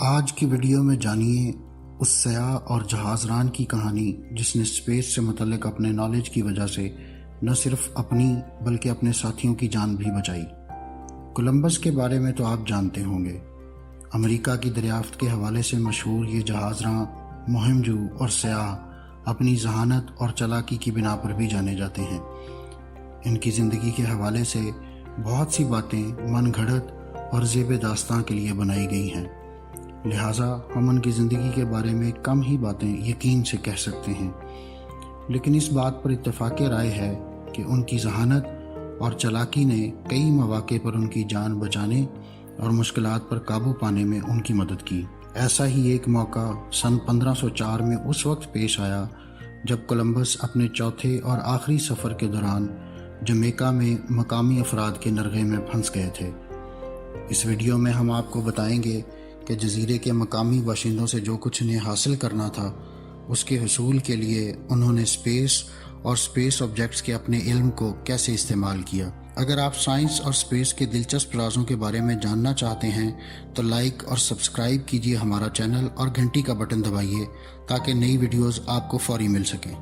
آج کی ویڈیو میں جانیے اس سیاح اور جہاز ران کی کہانی جس نے اسپیس سے متعلق اپنے نالج کی وجہ سے نہ صرف اپنی بلکہ اپنے ساتھیوں کی جان بھی بچائی۔ کولمبس کے بارے میں تو آپ جانتے ہوں گے۔ امریکہ کی دریافت کے حوالے سے مشہور یہ جہاز راں، مہم جو اور سیاح اپنی ذہانت اور چالاکی کی بنا پر بھی جانے جاتے ہیں۔ ان کی زندگی کے حوالے سے بہت سی باتیں من گھڑت اور زیب داستاں کے لیے بنائی گئی ہیں، لہٰذا ہم ان کی زندگی کے بارے میں کم ہی باتیں یقین سے کہہ سکتے ہیں، لیکن اس بات پر اتفاق رائے ہے کہ ان کی ذہانت اور چالاکی نے کئی مواقع پر ان کی جان بچانے اور مشکلات پر قابو پانے میں ان کی مدد کی۔ ایسا ہی ایک موقع سن 1504 میں اس وقت پیش آیا جب کولمبس اپنے چوتھے اور آخری سفر کے دوران جمیکا میں مقامی افراد کے نرغے میں پھنس گئے تھے۔ اس ویڈیو میں ہم آپ کو بتائیں گے کہ جزیرے کے مقامی باشندوں سے جو کچھ انہیں حاصل کرنا تھا، اس کے حصول کے لیے انہوں نے اسپیس اور اسپیس آبجیکٹس کے اپنے علم کو کیسے استعمال کیا۔ اگر آپ سائنس اور اسپیس کے دلچسپ رازوں کے بارے میں جاننا چاہتے ہیں تو لائک اور سبسکرائب کیجیے ہمارا چینل اور گھنٹی کا بٹن دبائیے تاکہ نئی ویڈیوز آپ کو فوری مل سکیں۔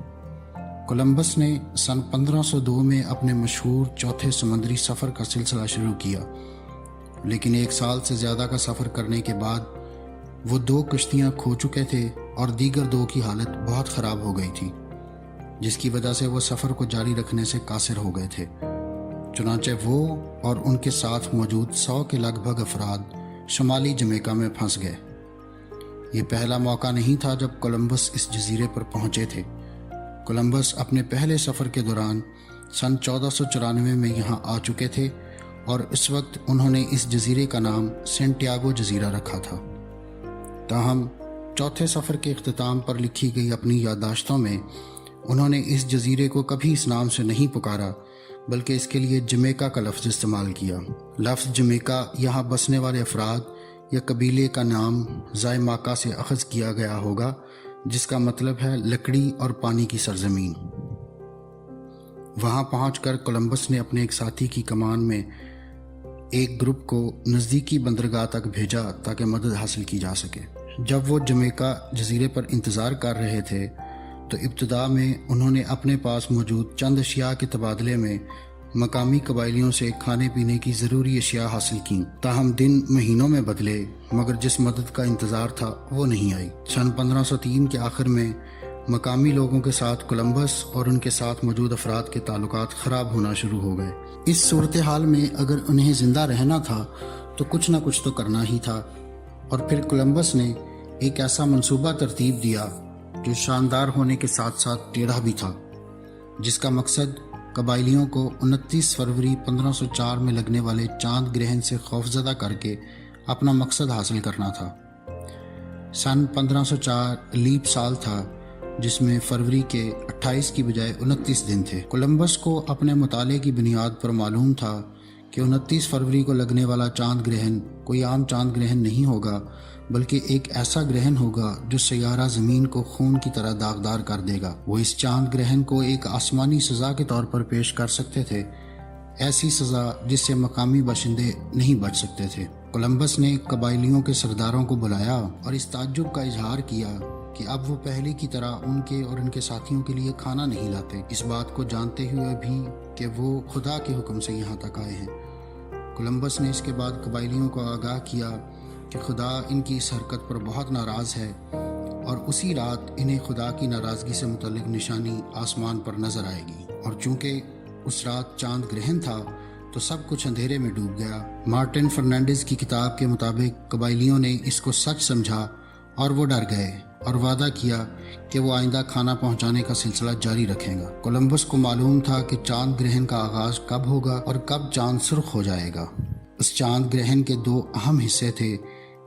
کولمبس نے سن 1502 میں اپنے مشہور چوتھے سمندری سفر کا سلسلہ شروع کیا، لیکن 1 سال سے زیادہ کا سفر کرنے کے بعد وہ 2 کشتیاں کھو چکے تھے اور دیگر 2 کی حالت بہت خراب ہو گئی تھی، جس کی وجہ سے وہ سفر کو جاری رکھنے سے قاصر ہو گئے تھے۔ چنانچہ وہ اور ان کے ساتھ موجود 100 کے لگ بھگ افراد شمالی جمیکا میں پھنس گئے۔ یہ پہلا موقع نہیں تھا جب کولمبس اس جزیرے پر پہنچے تھے۔ کولمبس اپنے پہلے سفر کے دوران سن 1494 میں یہاں آ چکے تھے اور اس وقت انہوں نے اس جزیرے کا نام سینٹیاگو جزیرہ رکھا تھا۔ تاہم چوتھے سفر کے اختتام پر لکھی گئی اپنی یادداشتوں میں انہوں نے اس جزیرے کو کبھی اس نام سے نہیں پکارا، بلکہ اس کے لیے جمیکا کا لفظ استعمال کیا۔ لفظ جمیکا یہاں بسنے والے افراد یا قبیلے کا نام زائماکا سے اخذ کیا گیا ہوگا، جس کا مطلب ہے لکڑی اور پانی کی سرزمین۔ وہاں پہنچ کر کولمبس نے اپنے ایک ساتھی کی کمان میں ایک گروپ کو نزدیکی بندرگاہ تک بھیجا تاکہ مدد حاصل کی جا سکے۔ جب وہ جمیکا جزیرے پر انتظار کر رہے تھے تو ابتدا میں انہوں نے اپنے پاس موجود چند اشیاء کے تبادلے میں مقامی قبائلیوں سے کھانے پینے کی ضروری اشیاء حاصل کیں۔ تاہم دن مہینوں میں بدلے مگر جس مدد کا انتظار تھا وہ نہیں آئی۔ سن 1503 کے آخر میں مقامی لوگوں کے ساتھ کولمبس اور ان کے ساتھ موجود افراد کے تعلقات خراب ہونا شروع ہو گئے۔ اس صورتحال میں اگر انہیں زندہ رہنا تھا تو کچھ نہ کچھ تو کرنا ہی تھا، اور پھر کولمبس نے ایک ایسا منصوبہ ترتیب دیا جو شاندار ہونے کے ساتھ ساتھ ٹیڑھا بھی تھا، جس کا مقصد قبائلیوں کو 29 فروری 1504 میں لگنے والے چاند گرہن سے خوفزدہ کر کے اپنا مقصد حاصل کرنا تھا۔ سن 1504 لیپ سال تھا، جس میں فروری کے 28 کی بجائے 29 دن تھے۔ کولمبس کو اپنے مطالعے کی بنیاد پر معلوم تھا کہ 29 فروری کو لگنے والا چاند گرہن کوئی عام چاند گرہن نہیں ہوگا، بلکہ ایک ایسا گرہن ہوگا جو سیارہ زمین کو خون کی طرح داغدار کر دے گا۔ وہ اس چاند گرہن کو ایک آسمانی سزا کے طور پر پیش کر سکتے تھے، ایسی سزا جس سے مقامی باشندے نہیں بچ سکتے تھے۔ کولمبس نے قبائلیوں کے سرداروں کو بلایا اور اس تعجب کا اظہار کیا کہ اب وہ پہلے کی طرح ان کے اور ان کے ساتھیوں کے لیے کھانا نہیں لاتے، اس بات کو جانتے ہوئے بھی کہ وہ خدا کے حکم سے یہاں تک آئے ہیں۔ کولمبس نے اس کے بعد قبائلیوں کو آگاہ کیا کہ خدا ان کی اس حرکت پر بہت ناراض ہے، اور اسی رات انہیں خدا کی ناراضگی سے متعلق نشانی آسمان پر نظر آئے گی۔ اور چونکہ اس رات چاند گرہن تھا تو سب کچھ اندھیرے میں ڈوب گیا۔ مارٹن فرنانڈیز کی کتاب کے مطابق قبائلیوں نے اس کو سچ سمجھا اور وہ ڈر گئے اور وعدہ کیا کہ وہ آئندہ کھانا پہنچانے کا سلسلہ جاری رکھیں گا۔ کولمبس کو معلوم تھا کہ چاند گرہن کا آغاز کب ہوگا اور کب چاند سرخ ہو جائے گا۔ اس چاند گرہن کے 2 اہم حصے تھے،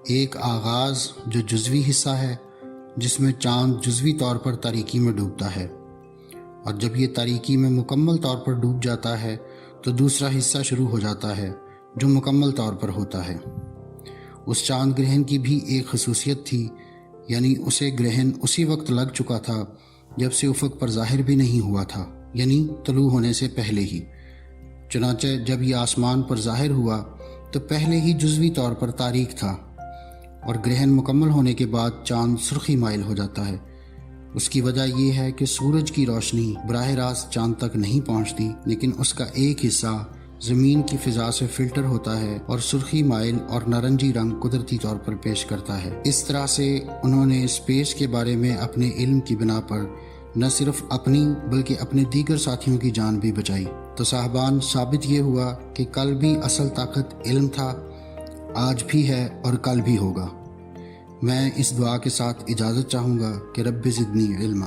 ایک آغاز جو جزوی حصہ ہے، جس میں چاند جزوی طور پر تاریکی میں ڈوبتا ہے، اور جب یہ تاریکی میں مکمل طور پر ڈوب جاتا ہے تو دوسرا حصہ شروع ہو جاتا ہے جو مکمل طور پر ہوتا ہے۔ اس چاند گرہن کی بھی ایک خصوصیت تھی، یعنی اسے گرہن اسی وقت لگ چکا تھا جب سے افق پر ظاہر بھی نہیں ہوا تھا، یعنی طلوع ہونے سے پہلے ہی۔ چنانچہ جب یہ آسمان پر ظاہر ہوا تو پہلے ہی جزوی طور پر تاریک تھا، اور گرہن مکمل ہونے کے بعد چاند سرخی مائل ہو جاتا ہے۔ اس کی وجہ یہ ہے کہ سورج کی روشنی براہ راست چاند تک نہیں پہنچتی، لیکن اس کا ایک حصہ زمین کی فضا سے فلٹر ہوتا ہے اور سرخی مائل اور نارنجی رنگ قدرتی طور پر پیش کرتا ہے۔ اس طرح سے انہوں نے اسپیس کے بارے میں اپنے علم کی بنا پر نہ صرف اپنی بلکہ اپنے دیگر ساتھیوں کی جان بھی بچائی۔ تو صاحبان، ثابت یہ ہوا کہ کل بھی اصل طاقت علم تھا، آج بھی ہے اور کل بھی ہوگا۔ میں اس دعا کے ساتھ اجازت چاہوں گا کہ رب زدنی علما۔